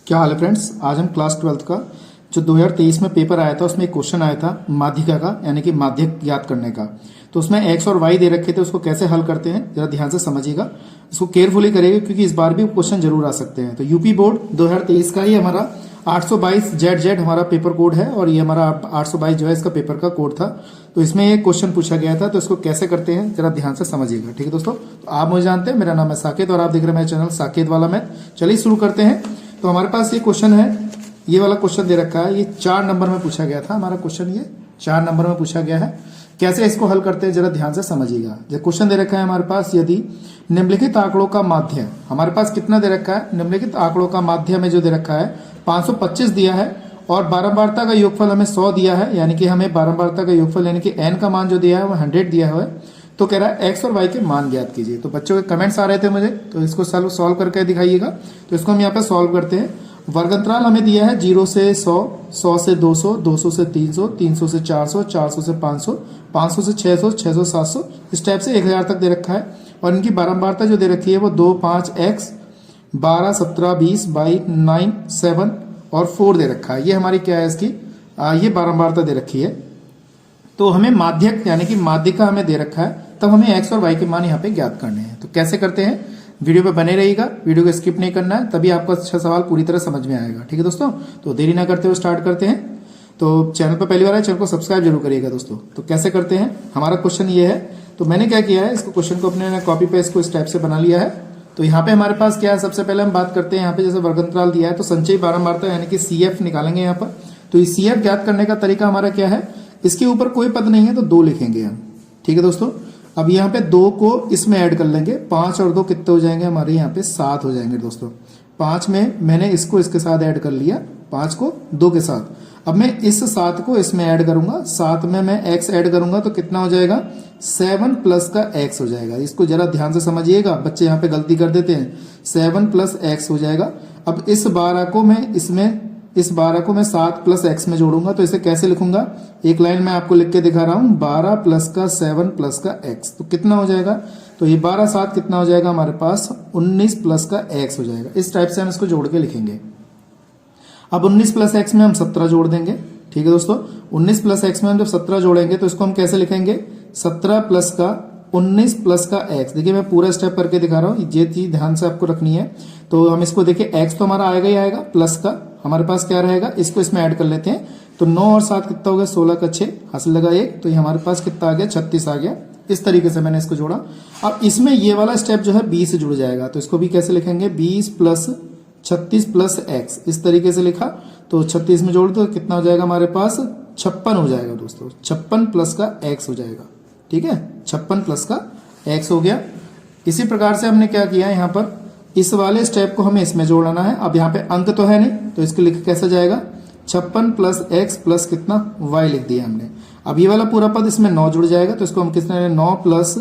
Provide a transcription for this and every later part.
क्या हाल है फ्रेंड्स। आज हम क्लास 12th का जो 2023 में पेपर आया था उसमें एक क्वेश्चन आया था माध्यिका का, यानी कि माध्यक ज्ञात करने का। तो उसमें एक्स और वाई दे रखे थे, उसको कैसे हल करते हैं जरा ध्यान से समझिएगा, इसको केयरफुली करिएगा क्योंकि इस बार भी क्वेश्चन जरूर आ सकते हैं। तो यूपी बोर्ड 2023 का ही हमारा 822 जेड हमारा पेपर कोड है और ये हमारा 822 जो है इसका पेपर का कोड था। तो इसमें एक क्वेश्चन पूछा गया था, तो इसको कैसे करते हैं जरा ध्यान से समझिएगा। ठीक है दोस्तों, तो आप मुझे जानते हैं, मेरा नाम है साकेत और आप देख रहे हैं मेरा चैनल साकेत वाला मैथ। चलिए शुरू करते हैं। तो हमारे पास ये क्वेश्चन है, ये वाला क्वेश्चन दे रखा है, ये 4 नंबर में पूछा गया था हमारा क्वेश्चन, ये 4 नंबर में पूछा गया है। कैसे इसको हल करते हैं जरा ध्यान से समझिएगा। जो क्वेश्चन दे रखा है हमारे पास, यदि निम्नलिखित आंकड़ों का माध्य, हमारे पास कितना दे रखा है, निम्नलिखित आंकड़ों का माध्य में जो दे रखा है 525 दिया है और बारंबारता का योगफल हमें 100 दिया है, यानी कि हमें बारंबारता का योगफल यानी कि n का मान जो दिया है वो 100 दिया हुआ है। तो कह रहा है x और y के मान ज्ञात कीजिए। तो बच्चों के कमेंट्स आ रहे थे मुझे, तो इसको सॉल्व करके दिखाइएगा। तो इसको हम यहाँ पे सॉल्व करते हैं। वर्गंतराल हमें दिया है 0 से 100, 100 से 200, 200 से 300, 300 से 400, 400 से 500, 500 से 600, 600 700, इस टाइप से 1000 तक दे रखा है। और इनकी बारंबारता जो दे रखी है वो 2, 5, x, 12, 17, 20, 22, 9, 7 और 4 दे रखा है। ये हमारी क्या है इसकी ये बारंबारता दे रखी है। तो हमें माध्यक यानी कि माध्यिका हमें दे रखा है, तब हमें x और y के मान यहाँ पे ज्ञात करने हैं। तो कैसे करते हैं, वीडियो पे बने रहिएगा, वीडियो को स्किप नहीं करना है, तभी आपको अच्छा सवाल पूरी तरह समझ में आएगा। ठीक है दोस्तों, तो देरी ना करते हुए स्टार्ट करते हैं। तो चैनल पर पहली बार है, चैनल को सब्सक्राइब जरूर करिएगा दोस्तों। तो कैसे करते हैं, हमारा क्वेश्चन ये है। तो मैंने क्या किया है, इसको क्वेश्चन को अपने कॉपी पे इसको इस टाइप से बना लिया है। तो यहाँ पे हमारे पास क्या है, सबसे पहले हम बात करते हैं यहाँ पे जैसे वर्गंतराल दिया है तो संचयी बारंबारता यानी कि CF निकालेंगे यहाँ पर। तो ये CF ज्ञात करने का तरीका हमारा क्या है, इसके ऊपर कोई पद नहीं है तो 2 लिखेंगे हम। ठीक है दोस्तों, अब यहाँ पे 2 को इसमें ऐड कर लेंगे, 5 और 2 कितने हो जाएंगे हमारे यहाँ पे 7 हो जाएंगे दोस्तों। 5 में मैंने इसको इसके साथ ऐड कर लिया, 5 को 2 के साथ। अब मैं इस 7 को इसमें ऐड करूंगा, 7 में मैं x ऐड करूंगा तो कितना हो जाएगा 7 प्लस का x हो जाएगा। इसको जरा ध्यान से समझिएगा, बच्चे यहाँ पे गलती कर देते हैं। 7 प्लस x हो जाएगा। अब इस 12 को मैं 7 प्लस x में जोड़ूंगा तो इसे कैसे लिखूंगा, एक लाइन में आपको लिख के दिखा रहा हूं, 12 प्लस का 7 प्लस का x। तो कितना हो जाएगा, तो ये 12 7 कितना हो जाएगा हमारे पास 19 प्लस का x हो जाएगा। इस टाइप से हम इसको जोड़ के लिखेंगे। अब 19 प्लस x में हम 17 जोड़ देंगे। ठीक है दोस्तों, 19 प्लस x में हम जब 17 जोड़ेंगे तो इसको हम कैसे लिखेंगे, 17 प्लस का 19 प्लस का x। देखिए मैं पूरा स्टेप करके दिखा रहा हूँ, ये चीज ध्यान से आपको रखनी है। तो हम इसको देखिए, x तो हमारा आएगा ही आएगा, प्लस का हमारे पास क्या रहेगा, इसको इसमें ऐड कर लेते हैं। तो 9 और 7 कितना हो गया, 16 का 6 हासिल लगा 1, तो ये हमारे पास कितना आ गया 36 आ गया। इस तरीके से मैंने इसको जोड़ा। अब इसमें ये वाला स्टेप जो है 20 से जुड़ जाएगा, तो इसको भी कैसे लिखेंगे, 20 प्लस 36 प्लस x, इस तरीके से लिखा। तो 36 में जोड़ दो तो कितना हो जाएगा हमारे पास 56 हो जाएगा दोस्तों, 56 प्लस का x हो जाएगा। ठीक है, 56 प्लस का x हो गया। इसी प्रकार से हमने क्या किया, यहाँ पर इस वाले स्टेप को हमें इसमें जोड़ना है। अब यहाँ पे अंक तो है नहीं, तो इसको लिख कैसे जाएगा, 56 प्लस x प्लस कितना y लिख दिया हमने। अब ये वाला पूरा पद इसमें 9 जुड़ जाएगा, तो इसको हम किसने 9 plus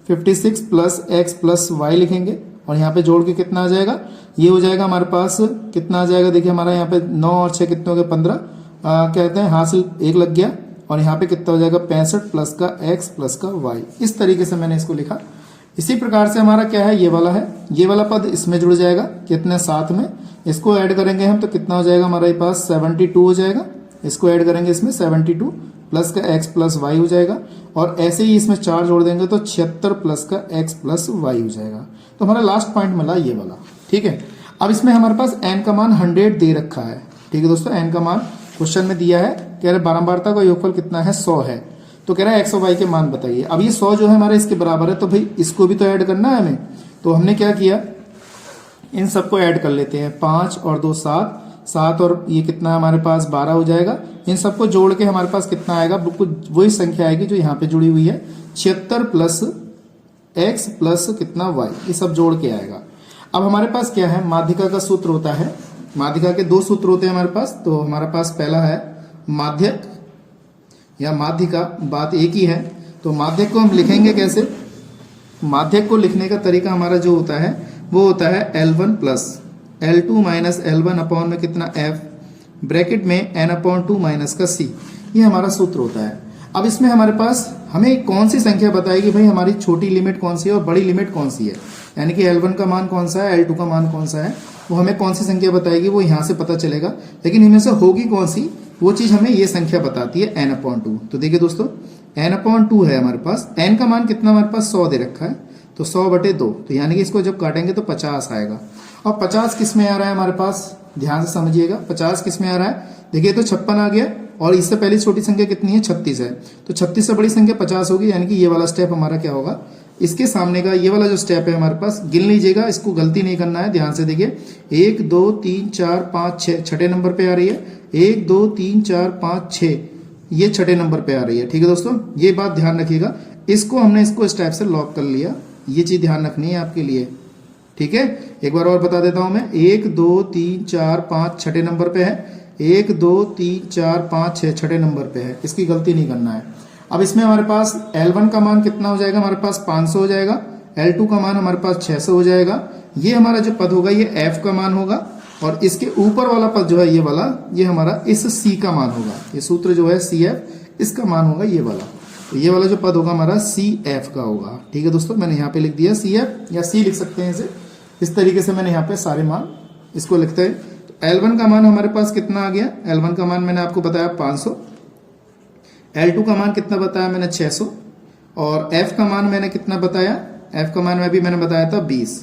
56 plus x plus y लिखेंगे और यहाँ पे जोड़ के कितना आ जाएगा, ये हो जाएगा हमारे पास कितना आ जाएगा, देखिए हमारा यहाँ पे 9 और 6 कितने हो गए 15, कहते हैं हासिल 1 लग गया। और यहाँ पे कितना हो जाएगा 65 प्लस का x प्लस का y। इस तरीके से मैंने इसको लिखा। इसी प्रकार से हमारा क्या है, ये वाला है, ये वाला पद इसमें जुड़ जाएगा कितने 7 में, इसको ऐड करेंगे हम तो कितना हो जाएगा हमारे पास 72 हो जाएगा। इसको ऐड करेंगे इसमें 72 प्लस का x प्लस y हो जाएगा। और ऐसे ही इसमें 4 जोड़ देंगे तो 76 प्लस का x प्लस y हो जाएगा। तो हमारा लास्ट पॉइंट मिला ये वाला। ठीक है, अब इसमें हमारे पास n का मान 100 दे रखा है। ठीक है दोस्तों, n का मान क्वेश्चन में दिया है, कह रहे बारंबारता का योगफल कितना है 100 है। तो कह रहा है x और y के मान बताइए। अब ये 100 जो है हमारे इसके बराबर है, तो भाई इसको भी तो ऐड करना है हमें। तो हमने क्या किया, इन सबको ऐड कर लेते हैं, 5 और 2 7, 7 और ये कितना हमारे पास 12 हो जाएगा। इन सबको जोड़ के हमारे पास कितना आएगा, बिल्कुल वही संख्या आएगी जो यहाँ पे जुड़ी हुई है, 76 प्लस x प्लस कितना y, ये सब जोड़ के आएगा। अब हमारे पास क्या है, माध्यिका का सूत्र होता है, माध्यिका के 2 सूत्र होते हैं हमारे पास। तो हमारे पास पहला है माध्यक या माध्यिका, बात एक ही है। तो माध्यक को हम लिखेंगे कैसे, माध्यक को लिखने का तरीका हमारा जो होता है वो होता है L1 plus L2 minus L1 upon में कितना f, ब्रैकेट में n अपॉन 2 माइनस का c, ये हमारा सूत्र होता है। अब इसमें हमारे पास हमें कौन सी संख्या बताएगी भाई, हमारी छोटी लिमिट कौन सी है और बड़ी लिमिट कौन सी है। यानी कि L1 का मान कौन सा है, L2 का मान कौन सा है, वो हमें कौन सी संख्या बताएगी वो यहाँ से पता चलेगा। लेकिन इनमें से होगी कौन सी, वो चीज हमें ये संख्या बताती है n/2। तो देखिए दोस्तों n/2 है हमारे पास, n का मान कितना हमारे पास 100 दे रखा है, तो 100/2, तो यानी कि इसको जब काटेंगे तो 50 आएगा। और 50 किस में आ रहा है हमारे पास, ध्यान से समझिएगा 50 किस में आ रहा है, देखिए तो 56 आ गया, और इससे पहले छोटी संख्या कितनी है 36 है, तो 36 से बड़ी संख्या 50 होगी, यानी कि ये वाला स्टेप हमारा क्या होगा, इसके सामने का ये वाला जो स्टेप है हमारे पास, गिन लीजिएगा, इसको गलती नहीं करना है, ध्यान से देखिए 1 2 3 4 5 6 छठे नंबर पे आ रही है, 1 2 3 4 5 6 ये छठे नंबर पे आ रही है। ठीक है दोस्तों, ये बात ध्यान रखिएगा, इसको हमने इसको स्टेप से लॉक कर लिया, ये चीज ध्यान रखनी है आपके लिए। ठीक है, एक बार और बता देता हूं मैं, 1 2 3 4 5 छठे नंबर पे है, 1 2 3 4 5 6 छठे नंबर पे है, इसकी गलती नहीं करना है। अब इसमें हमारे पास L1 का मान कितना हो जाएगा, हमारे पास 500 हो जाएगा, L2 का मान हमारे पास 600 हो जाएगा, ये हमारा जो पद होगा ये F का मान होगा, और इसके ऊपर वाला पद जो है ये वाला, ये हमारा इस C का मान होगा, ये सूत्र जो है CF, इसका मान होगा ये वाला, तो ये वाला जो पद होगा हमारा CF का होगा। ठीक है दोस्तों, मैंने यहाँ पे लिख दिया CF, या C लिख सकते हैं इसे, इस तरीके से मैंने यहाँ पे सारे मान इसको लिखते हैं। तो L1 का मान हमारे पास कितना आ गया, L1 का मान मैंने आपको बताया 500, L2 का मान कितना बताया मैंने 600, और F का मान मैंने कितना बताया, F का मान में भी मैंने बताया था 20,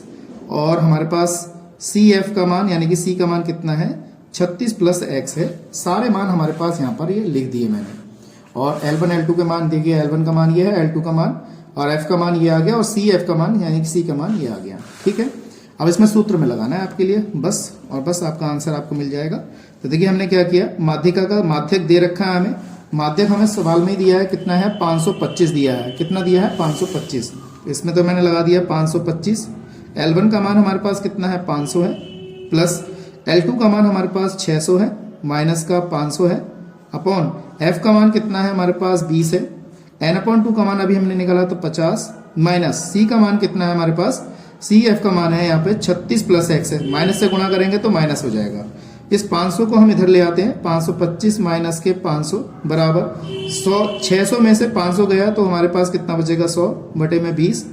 और हमारे पास CF का मान यानी कि C का मान कितना है 36 + x है। सारे मान हमारे पास यहाँ पर ये लिख दिए मैंने, और L1 L2 के मान देखिए, L1 का मान ये है, L2 का मान, और F का मान ये आ गया, और CF का मान यानी कि C का मान ये आ गया। ठीक है, अब इसमें सूत्र में लगाना है आपके लिए बस, और बस आपका आंसर आपको मिल जाएगा। तो देखिए हमने क्या किया, माध्यिका का माध्यक दे रखा है हमें, माध्यक हमें सवाल में ही दिया है, कितना है 525 दिया है, कितना दिया है 525, इसमें तो मैंने लगा दिया 525। L1 का मान हमारे पास कितना है 500 है, प्लस L2 का मान हमारे पास 600 है, माइनस का 500 है, अपॉन F का मान कितना है हमारे पास 20 है, n/2 का मान अभी हमने निकाला तो 50, माइनस C का मान कितना है हमारे पास, CF का मान है यहाँ पे 36 + x है, माइनस से गुणा करेंगे तो माइनस हो जाएगा। इस 500 को हम इधर ले आते हैं, 525 माइनस के 500 बराबर 100, 600 में से 500 गया तो हमारे पास कितना बचेगा 100/20,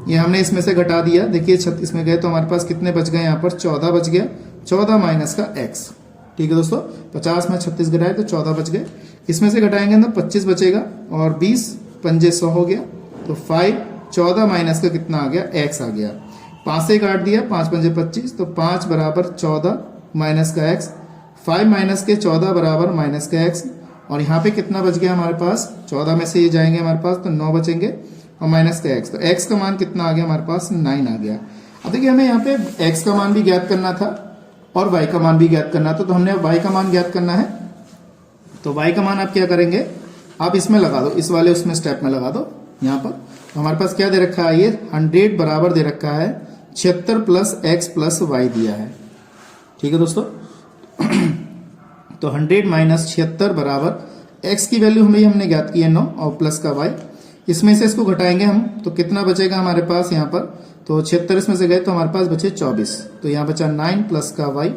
ये हमने इसमें से घटा दिया, देखिए 36 में गए तो हमारे पास कितने बच गए, यहाँ पर 14 बच गया, 14 माइनस का x। ठीक है दोस्तों, 50 में 36 घटाए तो 14 बच गए, इसमें से घटाएंगे तो 25 बचेगा, और 20 पंजे 100 हो गया, तो 5 14 माइनस का कितना आ गया x आ गया, 5 से काट दिया, 5 पंजे 25, तो 5 बराबर 14 माइनस का x, 5 माइनस के 14 बराबर माइनस का x, और यहाँ पे कितना बच गया हमारे पास, 14 में से ये जाएंगे हमारे पास तो 9 बचेंगे, और माइनस का x, तो x का मान कितना आ गया हमारे पास 9 आ गया। अब देखिए हमें यहाँ पे x का मान भी ज्ञात करना था और y का मान भी ज्ञात करना था, तो हमने अब y का मान ज्ञात करना है, तो y का मान आप क्या करेंगे, आप इसमें लगा दो, इस वाले उसमें स्टेप में लगा दो यहाँ पर। तो हमारे पास क्या दे रखा है, ये 100 बराबर दे रखा है 76 + x + y दिया है। ठीक है दोस्तों, तो 100 - 76 बराबर x की वैल्यू हमें हमने ज्ञात की है 9, और प्लस का y, इसमें से इसको घटाएंगे हम तो कितना बचेगा हमारे पास यहाँ पर, तो 76 इसमें से गए तो हमारे पास बचे 24, तो यहाँ बचा 9 प्लस का y,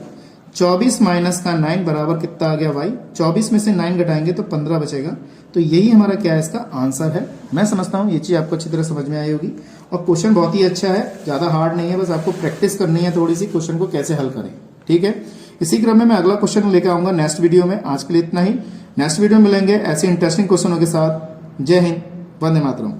24 माइनस का 9 बराबर कितना आ गया y, 24 में से 9 घटाएंगे तो 15 बचेगा। तो यही हमारा क्या है, इसका आंसर है। मैं समझता हूँ ये चीज़ आपको अच्छी तरह समझ में आई होगी, और क्वेश्चन बहुत ही अच्छा है, ज़्यादा हार्ड नहीं है, बस आपको प्रैक्टिस करनी है थोड़ी सी क्वेश्चन को कैसे हल करें। ठीक है, इसी क्रम में मैं अगला क्वेश्चन लेकर आऊंगा नेक्स्ट वीडियो में। आज के लिए इतना ही, नेक्स्ट वीडियो में मिलेंगे ऐसे इंटरेस्टिंग क्वेश्चनों के साथ। जय हिंद, वंदे मातरम।